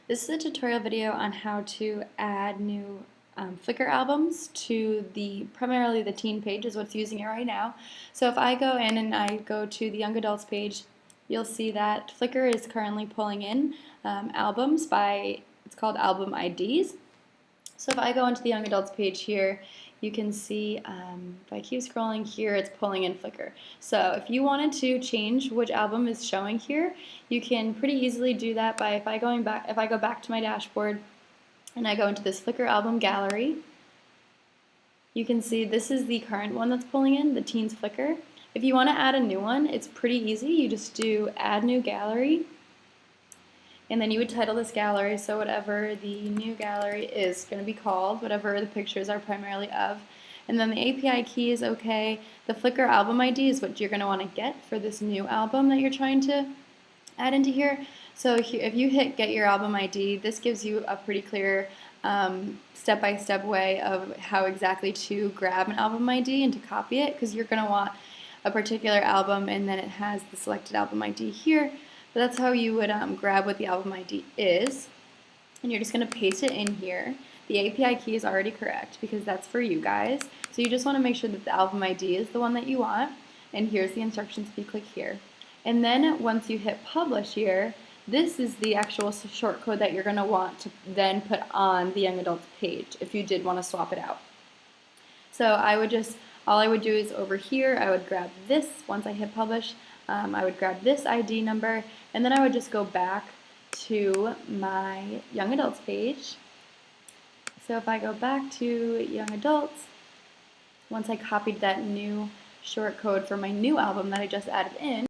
This is a tutorial video on how to add new Flickr albums to primarily the teen page is what's using it right now. So if I go in and I go to the young adults page, you'll see that Flickr is currently pulling in albums it's called album IDs. So if I go into the young adults page here, you can see if I keep scrolling here, it's pulling in Flickr. So if you wanted to change which album is showing here, you can pretty easily do that by if I go back to my dashboard and I go into this Flickr album gallery, you can see this is the current one that's pulling in, the Teens Flickr. If you want to add a new one, it's pretty easy. You just do add new gallery, and then you would title this gallery, so whatever the new gallery is going to be called, whatever the pictures are primarily of. And then the API key is okay. The Flickr album ID is what you're going to want to get for this new album that you're trying to add into here. So if you hit get your album ID, this gives you a pretty clear step-by-step way of how exactly to grab an album ID and to copy it, because you're going to want a particular album and then it has the selected album ID here. But that's how you would grab what the album ID is, and you're just going to paste it in here. The API key is already correct because that's for you guys. So you just want to make sure that the album ID is the one that you want, and here's the instructions if you click here. And then once you hit publish here, this is the actual shortcode that you're going to want to then put on the young adults page if you did want to swap it out. So all I would do is over here, I would grab this once I hit publish. I would grab this ID number, and then I would just go back to my young adults page. So if I go back to young adults, once I copied that new shortcode for my new album that I just added in,